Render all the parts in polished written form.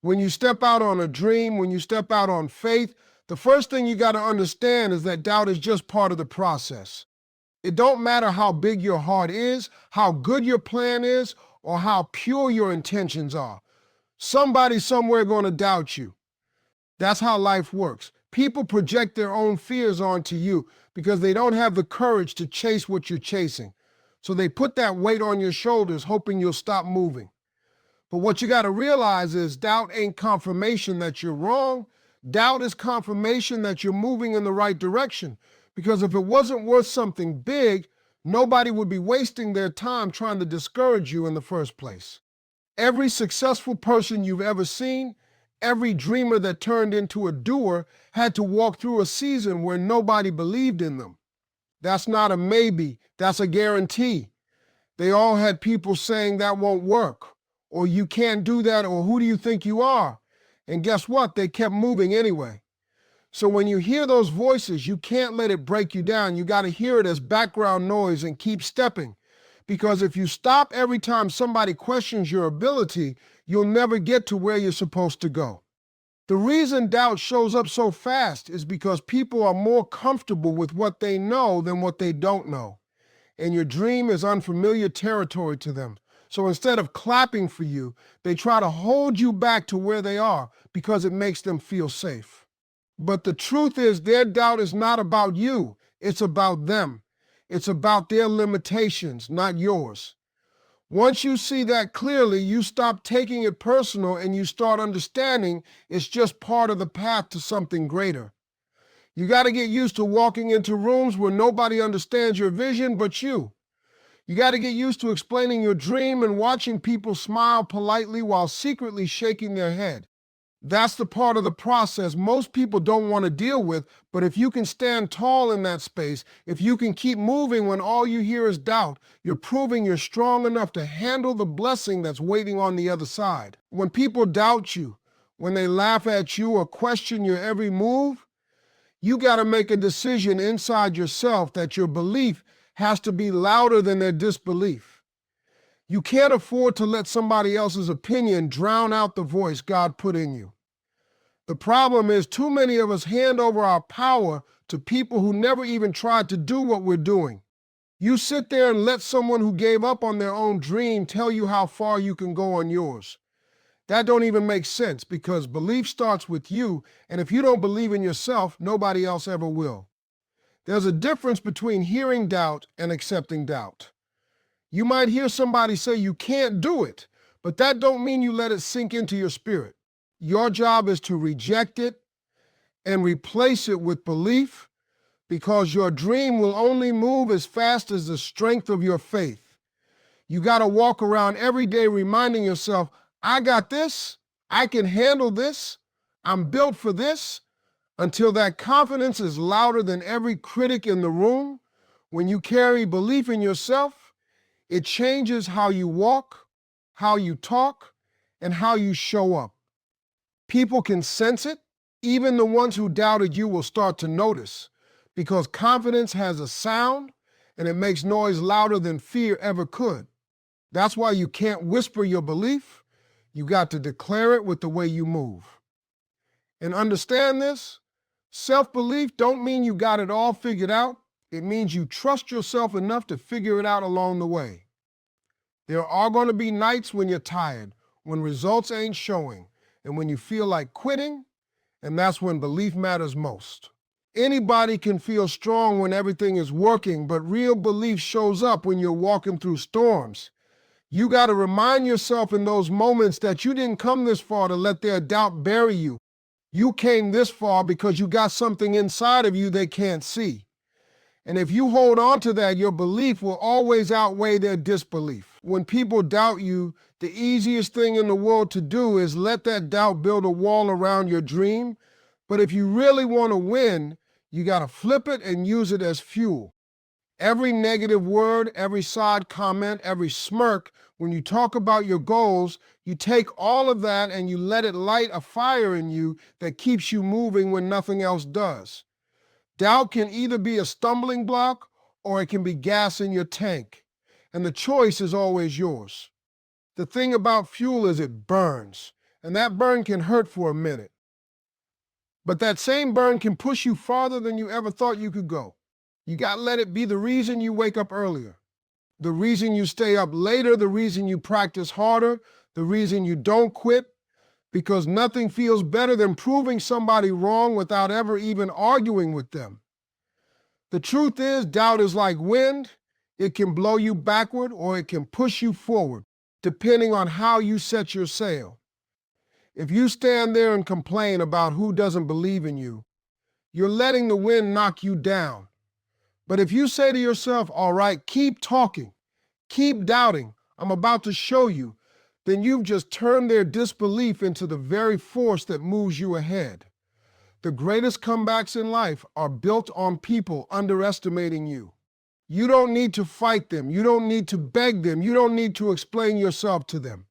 When you step out on a dream, when you step out on faith, the first thing you got to understand is that doubt is just part of the process. It don't matter how big your heart is, how good your plan is, or how pure your intentions are. Somebody somewhere going to doubt you. That's how life works. People project their own fears onto you because they don't have the courage to chase what you're chasing. So they put that weight on your shoulders, hoping you'll stop moving. But what you got to realize is doubt ain't confirmation that you're wrong. Doubt is confirmation that you're moving in the right direction. Because if it wasn't worth something big, nobody would be wasting their time trying to discourage you in the first place. Every successful person you've ever seen, every dreamer that turned into a doer had to walk through a season where nobody believed in them. That's not a maybe, that's a guarantee. They all had people saying that won't work, or you can't do that, or who do you think you are? And guess what? They kept moving anyway. So when you hear those voices, you can't let it break you down. You got to hear it as background noise and keep stepping. Because if you stop every time somebody questions your ability, you'll never get to where you're supposed to go. The reason doubt shows up so fast is because people are more comfortable with what they know than what they don't know. And your dream is unfamiliar territory to them. So instead of clapping for you, they try to hold you back to where they are because it makes them feel safe. But the truth is their doubt is not about you. It's about them. It's about their limitations, not yours. Once you see that clearly, you stop taking it personal and you start understanding it's just part of the path to something greater. You got to get used to walking into rooms where nobody understands your vision but you. You got to get used to explaining your dream and watching people smile politely while secretly shaking their head. That's the part of the process most people don't want to deal with, but if you can stand tall in that space, if you can keep moving when all you hear is doubt, you're proving you're strong enough to handle the blessing that's waiting on the other side. When people doubt you, when they laugh at you or question your every move, you got to make a decision inside yourself that your belief has to be louder than their disbelief. You can't afford to let somebody else's opinion drown out the voice God put in you. The problem is too many of us hand over our power to people who never even tried to do what we're doing. You sit there and let someone who gave up on their own dream tell you how far you can go on yours. That don't even make sense because belief starts with you, and if you don't believe in yourself, nobody else ever will. There's a difference between hearing doubt and accepting doubt. You might hear somebody say you can't do it, but that don't mean you let it sink into your spirit. Your job is to reject it and replace it with belief because your dream will only move as fast as the strength of your faith. You got to walk around every day reminding yourself, I got this, I can handle this, I'm built for this, until that confidence is louder than every critic in the room. When you carry belief in yourself, it changes how you walk, how you talk, and how you show up. People can sense it. Even the ones who doubted you will start to notice because confidence has a sound and it makes noise louder than fear ever could. That's why you can't whisper your belief. You got to declare it with the way you move. And understand this, self-belief don't mean you got it all figured out. It means you trust yourself enough to figure it out along the way. There are going to be nights when you're tired, when results ain't showing, and when you feel like quitting, and that's when belief matters most. Anybody can feel strong when everything is working, but real belief shows up when you're walking through storms. You got to remind yourself in those moments that you didn't come this far to let their doubt bury you. You came this far because you got something inside of you they can't see. And if you hold on to that, your belief will always outweigh their disbelief. When people doubt you, the easiest thing in the world to do is let that doubt build a wall around your dream. But if you really want to win, you got to flip it and use it as fuel. Every negative word, every side comment, every smirk, when you talk about your goals, you take all of that and you let it light a fire in you that keeps you moving when nothing else does. Doubt can either be a stumbling block or it can be gas in your tank, and the choice is always yours. The thing about fuel is it burns, And that burn can hurt for a minute. But that same burn can push you farther than you ever thought you could go. You got to let it be the reason you wake up earlier, the reason you stay up later, the reason you practice harder, the reason you don't quit, because nothing feels better than proving somebody wrong without ever even arguing with them. The truth is, doubt is like wind. It can blow you backward or it can push you forward, depending on how you set your sail. If you stand there and complain about who doesn't believe in you, you're letting the wind knock you down. But if you say to yourself, all right, keep talking, keep doubting, I'm about to show you, then you've just turned their disbelief into the very force that moves you ahead. The greatest comebacks in life are built on people underestimating you. You don't need to fight them. You don't need to beg them. You don't need to explain yourself to them.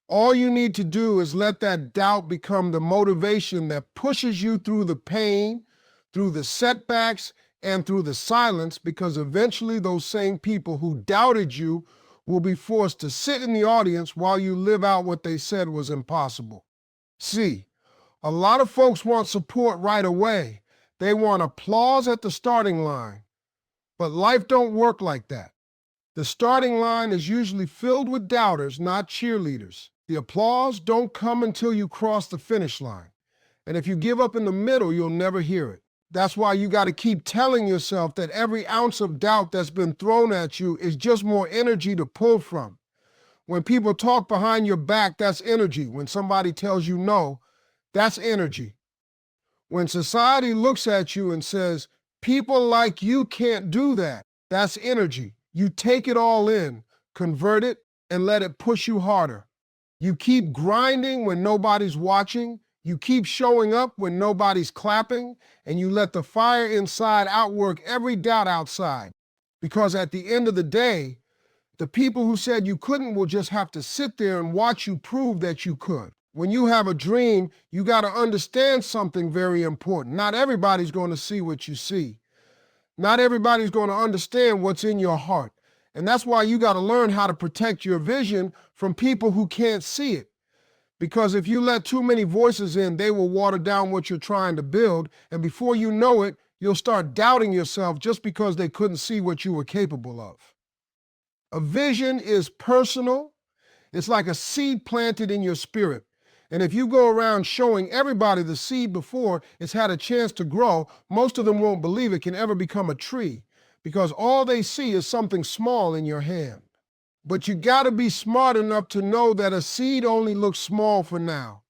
All you need to do is let that doubt become the motivation that pushes you through the pain, through the setbacks, and through the silence, because eventually those same people who doubted you will be forced to sit in the audience while you live out what they said was impossible. See, a lot of folks want support right away. They want applause at the starting line. But life don't work like that. The starting line is usually filled with doubters, not cheerleaders. The applause don't come until you cross the finish line. And if you give up in the middle, you'll never hear it. That's why you got to keep telling yourself that every ounce of doubt that's been thrown at you is just more energy to pull from. When people talk behind your back, that's energy. When somebody tells you no, that's energy. When society looks at you and says, people like you can't do that, that's energy. You take it all in, convert it, and let it push you harder. You keep grinding when nobody's watching. You keep showing up when nobody's clapping, and you let the fire inside outwork every doubt outside. Because at the end of the day, the people who said you couldn't will just have to sit there and watch you prove that you could. When you have a dream, you got to understand something very important. Not everybody's going to see what you see. Not everybody's going to understand what's in your heart. And that's why you got to learn how to protect your vision from people who can't see it. Because if you let too many voices in, they will water down what you're trying to build. And before you know it, you'll start doubting yourself just because they couldn't see what you were capable of. A vision is personal. It's like a seed planted in your spirit. And if you go around showing everybody the seed before it's had a chance to grow, most of them won't believe it can ever become a tree, because all they see is something small in your hand. But you got to be smart enough to know that a seed only looks small for now.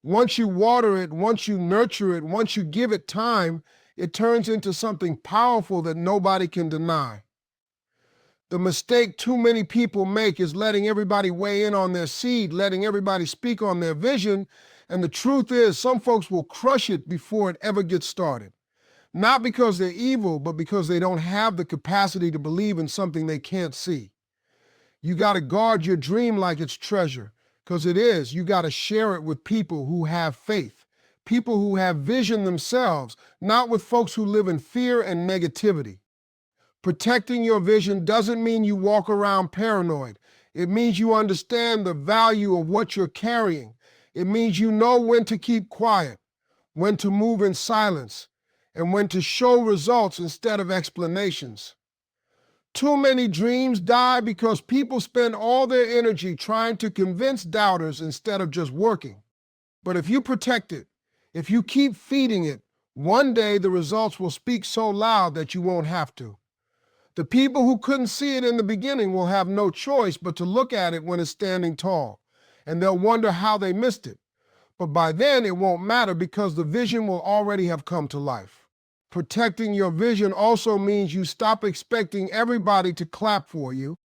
Once you water it, once you nurture it, once you give it time, it turns into something powerful that nobody can deny. The mistake too many people make is letting everybody weigh in on their seed, letting everybody speak on their vision, and the truth is some folks will crush it before it ever gets started. Not because they're evil, but because they don't have the capacity to believe in something they can't see. You got to guard your dream like it's treasure, because it is. You got to share it with people who have faith, people who have vision themselves, not with folks who live in fear and negativity. Protecting your vision doesn't mean you walk around paranoid. It means you understand the value of what you're carrying. It means you know when to keep quiet, when to move in silence, and when to show results instead of explanations. Too many dreams die because people spend all their energy trying to convince doubters instead of just working. But if you protect it, if you keep feeding it, one day the results will speak so loud that you won't have to. The people who couldn't see it in the beginning will have no choice but to look at it when it's standing tall, and they'll wonder how they missed it. But by then it won't matter because the vision will already have come to life. Protecting your vision also means you stop expecting everybody to clap for you,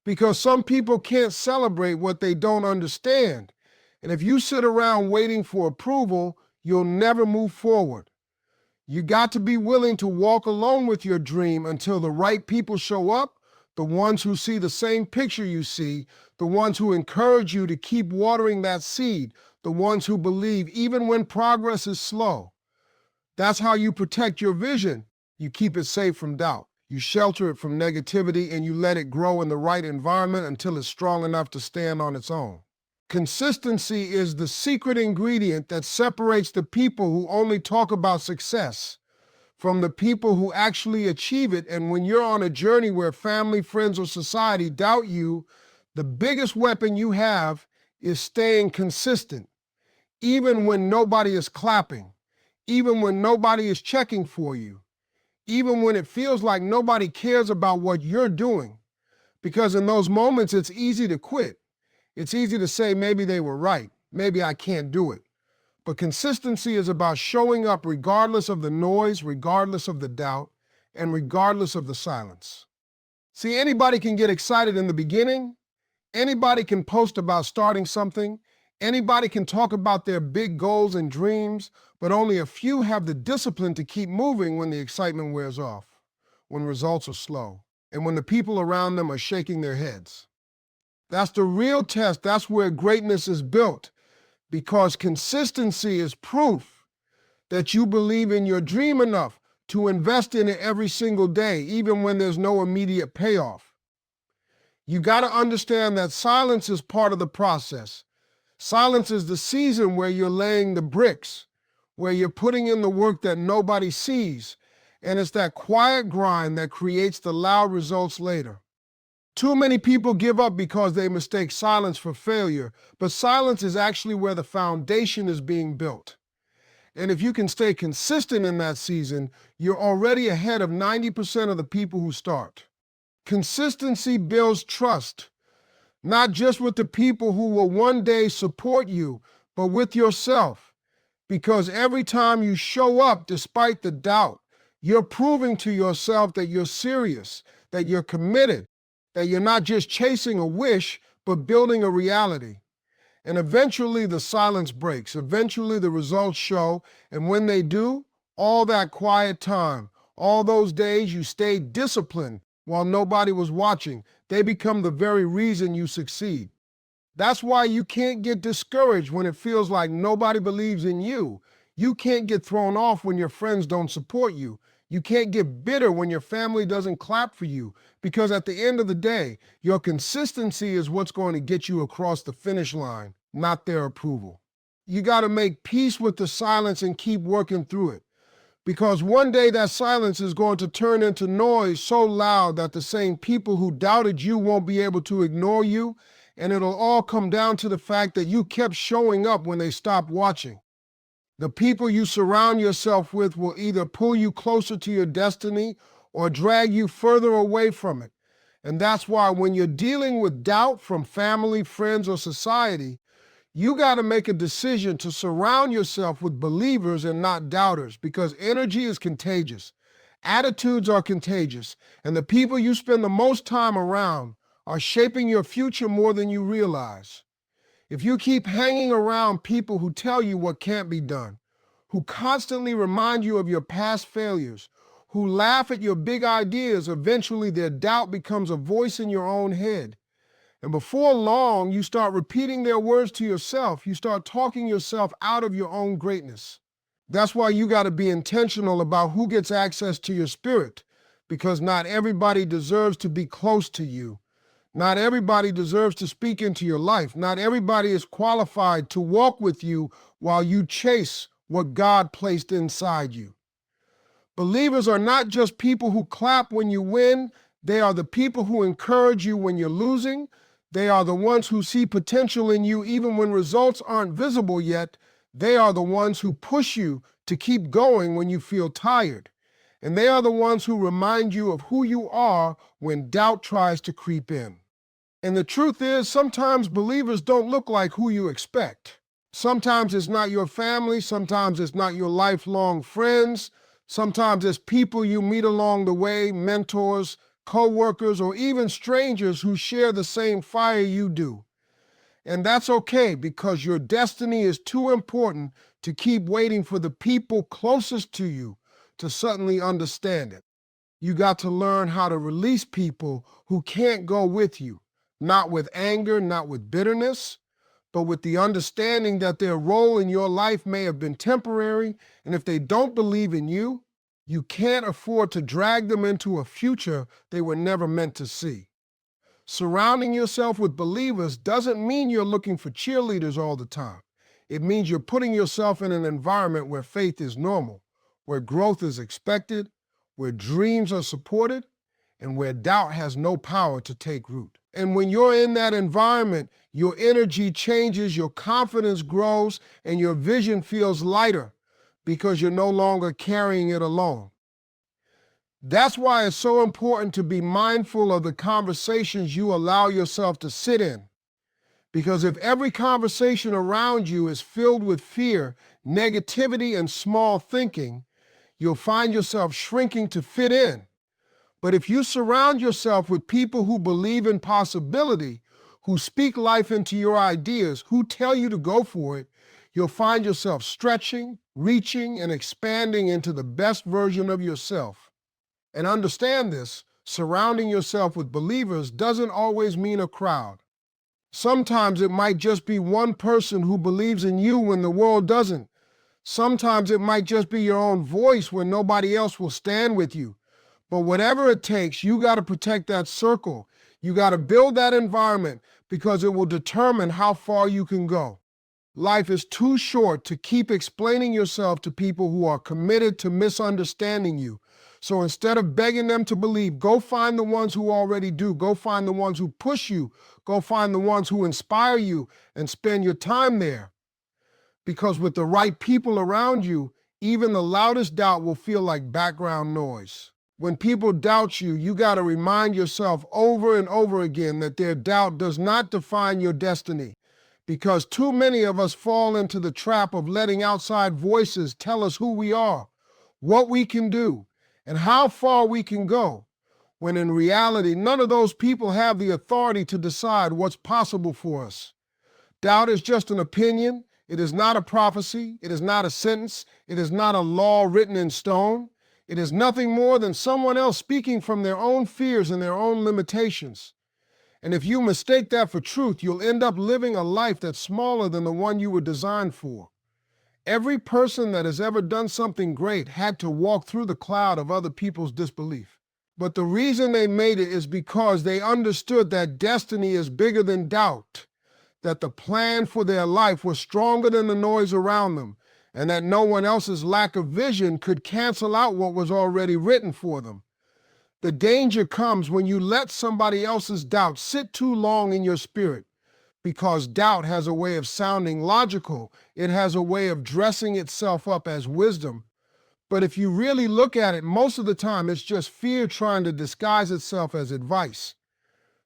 because some people can't celebrate what they don't understand. And if you sit around waiting for approval, you'll never move forward. You got to be willing to walk alone with your dream until the right people show up, the ones who see the same picture you see, the ones who encourage you to keep watering that seed, the ones who believe even when progress is slow. That's how you protect your vision. You keep it safe from doubt. You shelter it from negativity, and you let it grow in the right environment until it's strong enough to stand on its own. Consistency is the secret ingredient that separates the people who only talk about success from the people who actually achieve it. And when you're on a journey where family, friends, or society doubt you, the biggest weapon you have is staying consistent, even when nobody is clapping, even when nobody is checking for you, even when it feels like nobody cares about what you're doing. Because in those moments, it's easy to quit. It's easy to say, maybe they were right. Maybe I can't do it. But consistency is about showing up regardless of the noise, regardless of the doubt, and regardless of the silence. See, anybody can get excited in the beginning. Anybody can post about starting something. Anybody can talk about their big goals and dreams, but only a few have the discipline to keep moving when the excitement wears off, when results are slow, and when the people around them are shaking their heads. That's the real test. That's where greatness is built, because consistency is proof that you believe in your dream enough to invest in it every single day, even when there's no immediate payoff. You got to understand that silence is part of the process. Silence is the season where you're laying the bricks, where you're putting in the work that nobody sees, and it's that quiet grind that creates the loud results later. Too many people give up because they mistake silence for failure, but silence is actually where the foundation is being built. And if you can stay consistent in that season, you're already ahead of 90% of the people who start. Consistency builds trust, not just with the people who will one day support you, but with yourself. Because every time you show up despite the doubt, you're proving to yourself that you're serious, that you're committed, that you're not just chasing a wish, but building a reality. And eventually the silence breaks. Eventually the results show. And when they do, all that quiet time, all those days you stayed disciplined while nobody was watching, they become the very reason you succeed. That's why you can't get discouraged when it feels like nobody believes in you. You can't get thrown off when your friends don't support you. You can't get bitter when your family doesn't clap for you, because at the end of the day, your consistency is what's going to get you across the finish line, not their approval. You got to make peace with the silence and keep working through it, because one day that silence is going to turn into noise so loud that the same people who doubted you won't be able to ignore you, and it'll all come down to the fact that you kept showing up when they stopped watching. The people you surround yourself with will either pull you closer to your destiny or drag you further away from it. And that's why when you're dealing with doubt from family, friends, or society, you got to make a decision to surround yourself with believers and not doubters, because energy is contagious. Attitudes are contagious. And the people you spend the most time around are shaping your future more than you realize. If you keep hanging around people who tell you what can't be done, who constantly remind you of your past failures, who laugh at your big ideas, eventually their doubt becomes a voice in your own head. And before long, you start repeating their words to yourself. You start talking yourself out of your own greatness. That's why you got to be intentional about who gets access to your spirit, because not everybody deserves to be close to you. Not everybody deserves to speak into your life. Not everybody is qualified to walk with you while you chase what God placed inside you. Believers are not just people who clap when you win. They are the people who encourage you when you're losing. They are the ones who see potential in you even when results aren't visible yet. They are the ones who push you to keep going when you feel tired. And they are the ones who remind you of who you are when doubt tries to creep in. And the truth is, sometimes believers don't look like who you expect. Sometimes it's not your family. Sometimes it's not your lifelong friends. Sometimes it's people you meet along the way, mentors, co-workers, or even strangers who share the same fire you do. And that's okay, because your destiny is too important to keep waiting for the people closest to you to suddenly understand it. You got to learn how to release people who can't go with you. Not with anger, not with bitterness, but with the understanding that their role in your life may have been temporary, and if they don't believe in you, you can't afford to drag them into a future they were never meant to see. Surrounding yourself with believers doesn't mean you're looking for cheerleaders all the time. It means you're putting yourself in an environment where faith is normal, where growth is expected, where dreams are supported, and where doubt has no power to take root. And when you're in that environment, your energy changes, your confidence grows, and your vision feels lighter because you're no longer carrying it alone. That's why it's so important to be mindful of the conversations you allow yourself to sit in. Because if every conversation around you is filled with fear, negativity, and small thinking, you'll find yourself shrinking to fit in. But if you surround yourself with people who believe in possibility, who speak life into your ideas, who tell you to go for it, you'll find yourself stretching, reaching, and expanding into the best version of yourself. And understand this, surrounding yourself with believers doesn't always mean a crowd. Sometimes it might just be one person who believes in you when the world doesn't. Sometimes it might just be your own voice when nobody else will stand with you. But whatever it takes, you got to protect that circle. You got to build that environment because it will determine how far you can go. Life is too short to keep explaining yourself to people who are committed to misunderstanding you. So instead of begging them to believe, go find the ones who already do. Go find the ones who push you. Go find the ones who inspire you and spend your time there. Because with the right people around you, even the loudest doubt will feel like background noise. When people doubt you, you got to remind yourself over and over again that their doubt does not define your destiny. Because too many of us fall into the trap of letting outside voices tell us who we are, what we can do, and how far we can go, when in reality, none of those people have the authority to decide what's possible for us. Doubt is just an opinion. It is not a prophecy. It is not a sentence. It is not a law written in stone. It is nothing more than someone else speaking from their own fears and their own limitations. And if you mistake that for truth, you'll end up living a life that's smaller than the one you were designed for. Every person that has ever done something great had to walk through the cloud of other people's disbelief. But the reason they made it is because they understood that destiny is bigger than doubt, that the plan for their life was stronger than the noise around them, and that no one else's lack of vision could cancel out what was already written for them. The danger comes when you let somebody else's doubt sit too long in your spirit, because doubt has a way of sounding logical. It has a way of dressing itself up as wisdom. But if you really look at it, most of the time it's just fear trying to disguise itself as advice.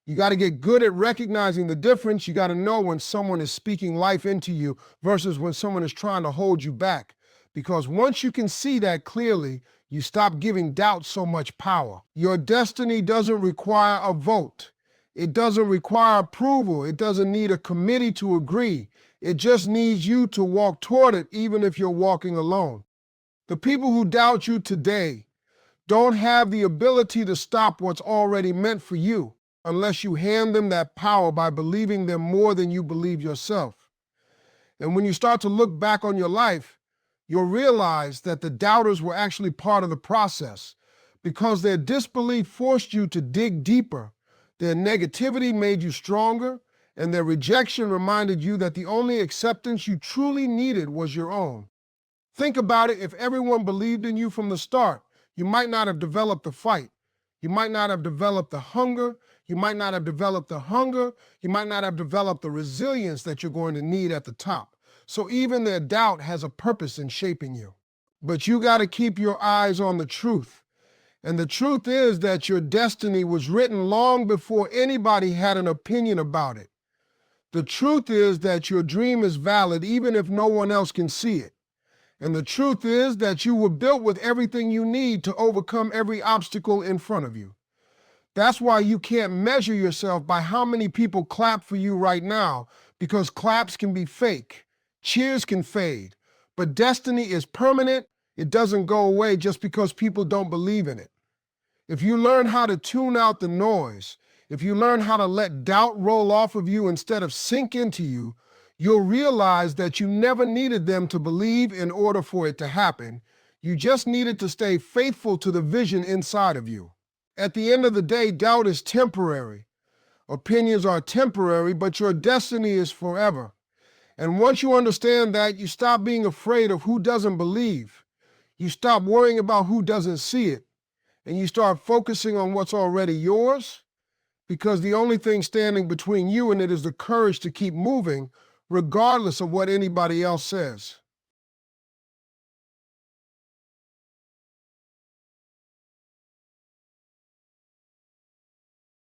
You got to get good at recognizing the difference. You got to know when someone is speaking life into you versus when someone is trying to hold you back. Because once you can see that clearly, you stop giving doubt so much power. Your destiny doesn't require a vote. It doesn't require approval. It doesn't need a committee to agree. It just needs you to walk toward it, even if you're walking alone. The people who doubt you today don't have the ability to stop what's already meant for you unless you hand them that power by believing them more than you believe yourself. And when you start to look back on your life, you'll realize that the doubters were actually part of the process because their disbelief forced you to dig deeper. Their negativity made you stronger, and their rejection reminded you that the only acceptance you truly needed was your own. Think about it. If everyone believed in you from the start, you might not have developed the fight. You might not have developed the hunger. You might not have developed the hunger. You might not have developed the resilience that you're going to need at the top. So even their doubt has a purpose in shaping you. But you got to keep your eyes on the truth. And the truth is that your destiny was written long before anybody had an opinion about it. The truth is that your dream is valid even if no one else can see it. And the truth is that you were built with everything you need to overcome every obstacle in front of you. That's why you can't measure yourself by how many people clap for you right now, because claps can be fake. Cheers can fade. But destiny is permanent. It doesn't go away just because people don't believe in it. If you learn how to tune out the noise, if you learn how to let doubt roll off of you instead of sink into you, you'll realize that you never needed them to believe in order for it to happen. You just needed to stay faithful to the vision inside of you. At the end of the day, doubt is temporary. Opinions are temporary, but your destiny is forever. And once you understand that, you stop being afraid of who doesn't believe. You stop worrying about who doesn't see it. And you start focusing on what's already yours, because the only thing standing between you and it is the courage to keep moving, regardless of what anybody else says.